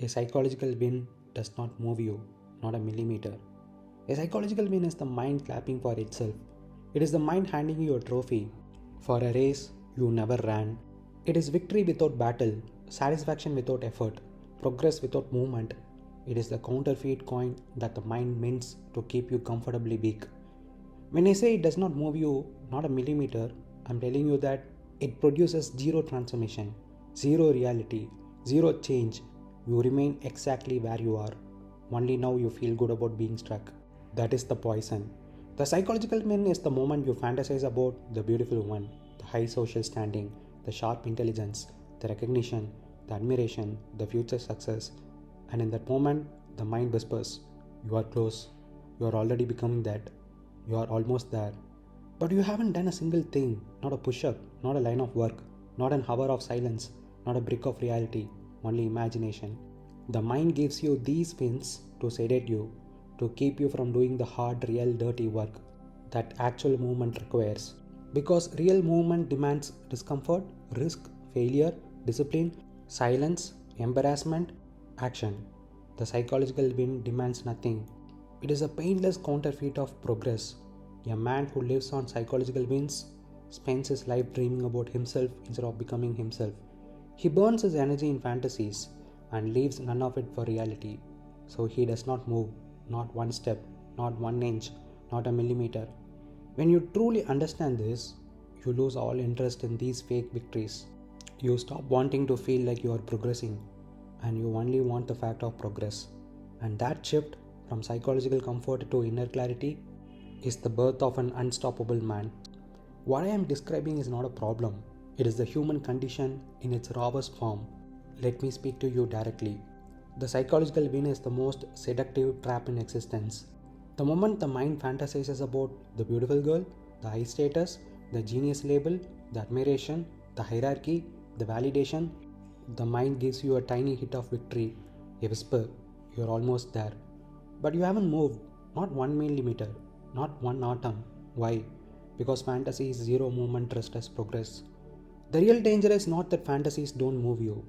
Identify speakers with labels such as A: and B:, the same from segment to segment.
A: A psychological win does not move you, not a millimeter. A psychological win is the mind clapping for itself. It is the mind handing you a trophy for a race you never ran. It is victory without battle, satisfaction without effort, progress without movement. It is the counterfeit coin that the mind mints to keep you comfortably weak. When I say it does not move you, not a millimeter, I'm telling you that it produces zero transformation, zero reality, zero change. You remain exactly where you are. Only now you feel good about being struck. That is the poison. The psychological win is the moment you fantasize about the beautiful one, the high social standing, the sharp intelligence, the recognition, the admiration, the future success. And in that moment, the mind whispers, "You are close. You are already becoming that. You are almost there." But you haven't done a single thing, not a push up, not a line of work, not an hour of silence, not a brick of reality, only imagination. The mind gives you these wins to sedate you, to keep you from doing the hard, real, dirty work that actual movement requires. Because real movement demands discomfort, risk, failure, discipline, silence, embarrassment, action. The psychological win demands nothing. It is a painless counterfeit of progress. A man who lives on psychological wins spends his life dreaming about himself instead of becoming himself. He burns his energy in fantasies and leaves none of it for reality. So he does not move, not one step, not 1 inch, not a millimeter. When you truly understand this, you lose all interest in these fake victories. You stop wanting to feel like you are progressing and you only want the fact of progress. And that shift from psychological comfort to inner clarity is the birth of an unstoppable man. What I am describing is not a problem, it is the human condition in its rawest form. Let me speak to you directly. The psychological win is the most seductive trap in existence. The moment the mind fantasizes about the beautiful girl, the high status, the genius label, the admiration, the hierarchy, the validation, the mind gives you a tiny hit of victory, a whisper, you're almost there. But you haven't moved, not 1 millimeter, not one atom. Why? Because fantasy is zero movement dressed as progress. The real danger is not that fantasies don't move you.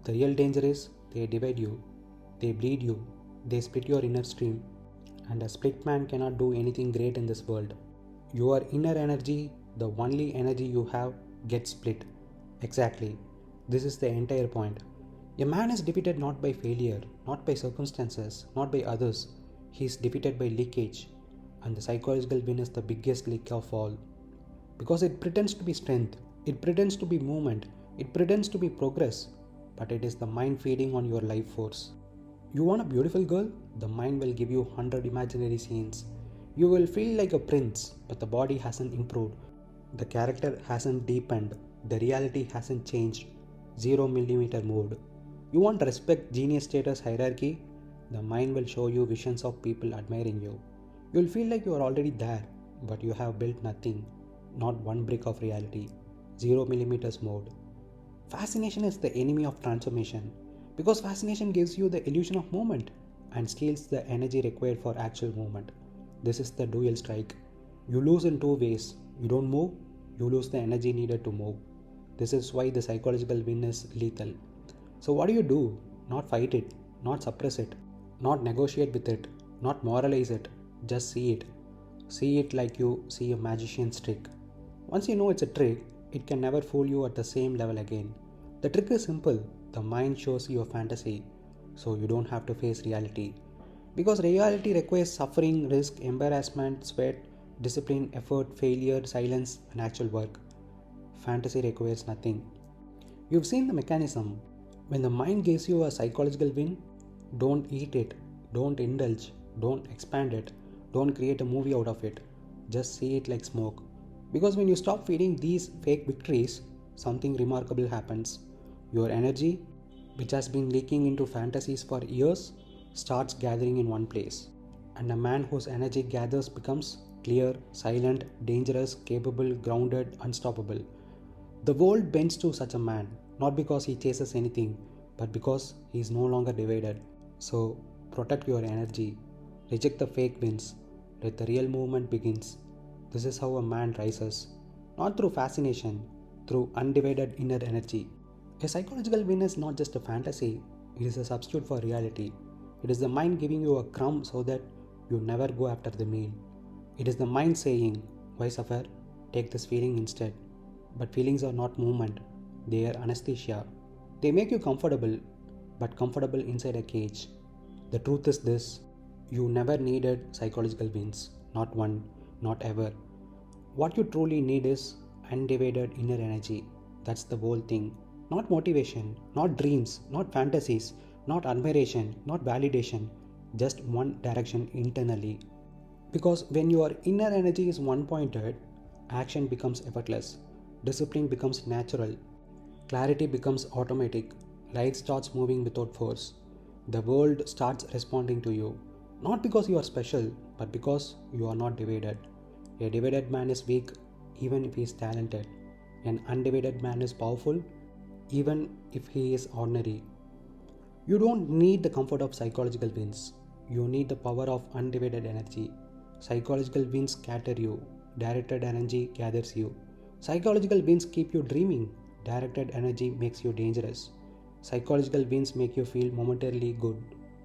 A: The real danger is they divide you, they bleed you, they split your inner stream. And a split man cannot do anything great in this world. Your inner energy, the only energy you have, gets split. Exactly. This is the entire point. A man is defeated not by failure, not by circumstances, not by others. He is defeated by leakage. And the psychological win is the biggest leak of all. Because it pretends to be strength, it pretends to be movement, it pretends to be progress, but it is the mind feeding on your life force. You want a beautiful girl? The mind will give you 100 imaginary scenes. You will feel like a prince, but the body hasn't improved. The character hasn't deepened. The reality hasn't changed. 0 millimeter moved. You want respect, genius status, hierarchy? The mind will show you visions of people admiring you. You'll feel like you are already there, but you have built nothing. Not one brick of reality. 0 millimeters moved. Fascination is the enemy of transformation because fascination gives you the illusion of movement and steals the energy required for actual movement. This is the dual strike. You lose in two ways. You don't move, you lose the energy needed to move. This is why the psychological win is lethal. So, what do? Not fight it, not suppress it, not negotiate with it, not moralize it, just see it. See it like you see a magician's trick. Once you know it's a trick, it can never fool you at the same level again. The trick is simple. The mind shows you a fantasy, so you don't have to face reality. Because reality requires suffering, risk, embarrassment, sweat, discipline, effort, failure, silence, and actual work. Fantasy requires nothing. You've seen the mechanism. When the mind gives you a psychological win, don't eat it, don't indulge, don't expand it, don't create a movie out of it. Just see it like smoke. Because when you stop feeding these fake victories, something remarkable happens. Your energy, which has been leaking into fantasies for years, starts gathering in one place. And a man whose energy gathers becomes clear, silent, dangerous, capable, grounded, unstoppable. The world bends to such a man, not because he chases anything, but because he is no longer divided. So, protect your energy. Reject the fake wins. Let the real movement begins. This is how a man rises. Not through fascination, through undivided inner energy. A psychological win is not just a fantasy, It is a substitute for reality. It is the mind giving you a crumb so that you never go after the meal. It is the mind saying, why suffer? Take this feeling instead. But feelings are not movement, they are anesthesia. They make you comfortable, but comfortable inside a cage. The truth is this: you never needed psychological wins. Not one, not ever. What you truly need is undivided inner energy. That's the whole thing. Not motivation, not dreams, not fantasies, not admiration, not validation. Just one direction internally. Because when your inner energy is one pointed, action becomes effortless, discipline becomes natural, clarity becomes automatic, light starts moving without force. The world starts responding to you, not because you are special, but because you are not divided. A divided man is weak even if he is talented. An undivided man is powerful even if he is ordinary. You don't need the comfort of psychological wins. You need the power of undivided energy. Psychological wins scatter you. Directed energy gathers you. Psychological wins keep you dreaming. Directed energy makes you dangerous. Psychological wins make you feel momentarily good.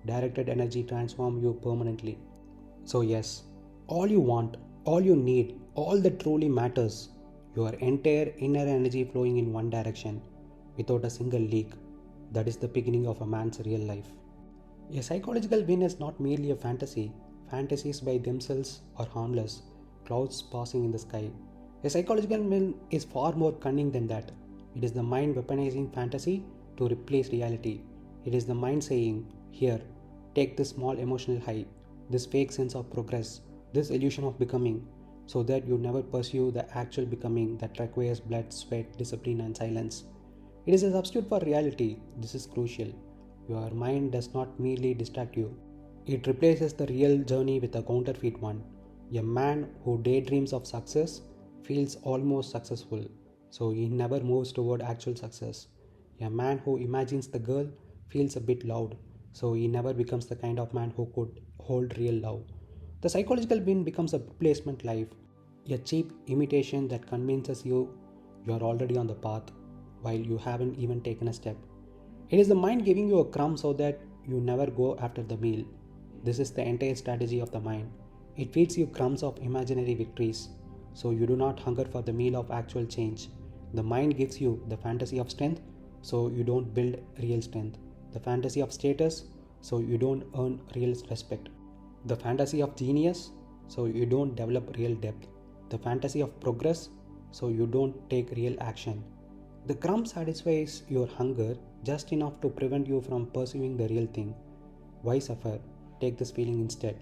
A: Directed energy transforms you permanently. So yes, all you want, all you need, all that truly matters, your entire inner energy flowing in one direction without a single leak. That is the beginning of a man's real life. A psychological win is not merely a fantasy. Fantasies by themselves are harmless, clouds passing in the sky. A psychological win is far more cunning than that. It is the mind weaponizing fantasy to replace reality. It is the mind saying, here, take this small emotional high, this fake sense of progress, this illusion of becoming, so that you never pursue the actual becoming that requires blood, sweat, discipline, and silence. It is a substitute for reality. This is crucial. Your mind does not merely distract you, it replaces the real journey with a counterfeit one. A man who daydreams of success feels almost successful, so he never moves toward actual success. A man who imagines the girl feels a bit loud, so he never becomes the kind of man who could hold real love. The psychological win becomes a replacement life, a cheap imitation that convinces you are already on the path while you haven't even taken a step. It is the mind giving you a crumb so that you never go after the meal. This is the entire strategy of the mind. It feeds you crumbs of imaginary victories, so you do not hunger for the meal of actual change. The mind gives you the fantasy of strength, so you don't build real strength. The fantasy of status, so you don't earn real respect. The fantasy of genius, so you don't develop real depth. The fantasy of progress, so you don't take real action. The crumb satisfies your hunger just enough to prevent you from pursuing the real thing. Why suffer? Take this feeling instead.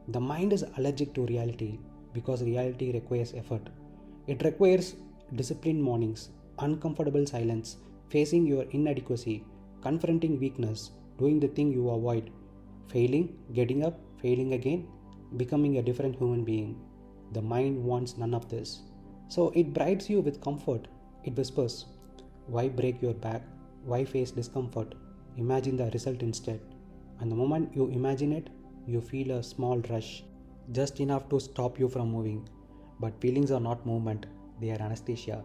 A: The mind is allergic to reality because reality requires effort. It requires disciplined mornings, uncomfortable silence, facing your inadequacy, confronting weakness, doing the thing you avoid, failing, getting up, failing again, becoming a different human being. The mind wants none of this. So it bribes you with comfort. It whispers, why break your back? Why face discomfort? Imagine the result instead. And the moment you imagine it, you feel a small rush, just enough to stop you from moving. But feelings are not movement, they are anesthesia.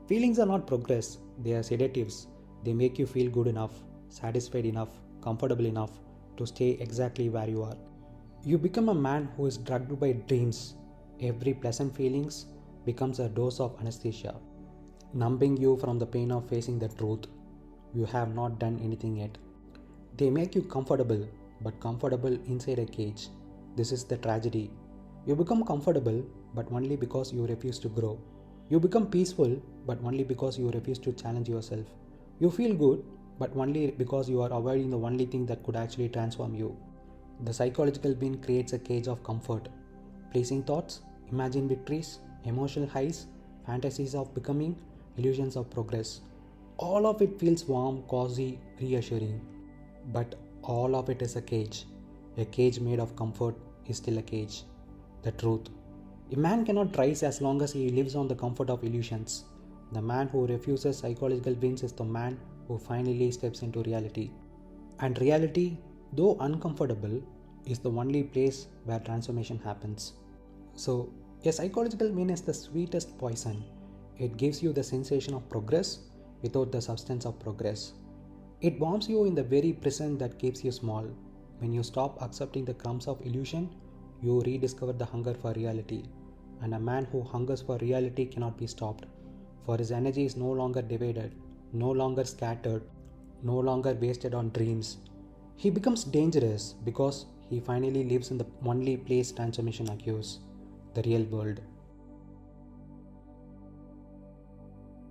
A: Feelings are not progress, they are sedatives. They make you feel good enough, satisfied enough, comfortable enough to stay exactly where you are. You become a man who is drugged by dreams. Every pleasant feelings becomes a dose of anesthesia, numbing you from the pain of facing the truth. You have not done anything yet. They make you comfortable, but comfortable inside a cage. This is the tragedy. You become comfortable, but only because you refuse to grow. You become peaceful, but only because you refuse to challenge yourself. You feel good, but only because you are avoiding the only thing that could actually transform you. The psychological being creates a cage of comfort. Pleasing thoughts, imagined victories, emotional highs, fantasies of becoming, illusions of progress. All of it feels warm, cozy, reassuring. But all of it is a cage. A cage made of comfort is still a cage. The truth. A man cannot rise as long as he lives on the comfort of illusions. The man who refuses psychological wins is the man who finally steps into reality. And reality, though uncomfortable, is the only place where transformation happens. So, a psychological win is the sweetest poison. It gives you the sensation of progress without the substance of progress. It warms you in the very present that keeps you small. When you stop accepting the crumbs of illusion, you rediscover the hunger for reality. And a man who hungers for reality cannot be stopped, for his energy is no longer divided, no longer scattered, no longer wasted on dreams. He becomes dangerous because he finally lives in the only place transformation occurs, the real world.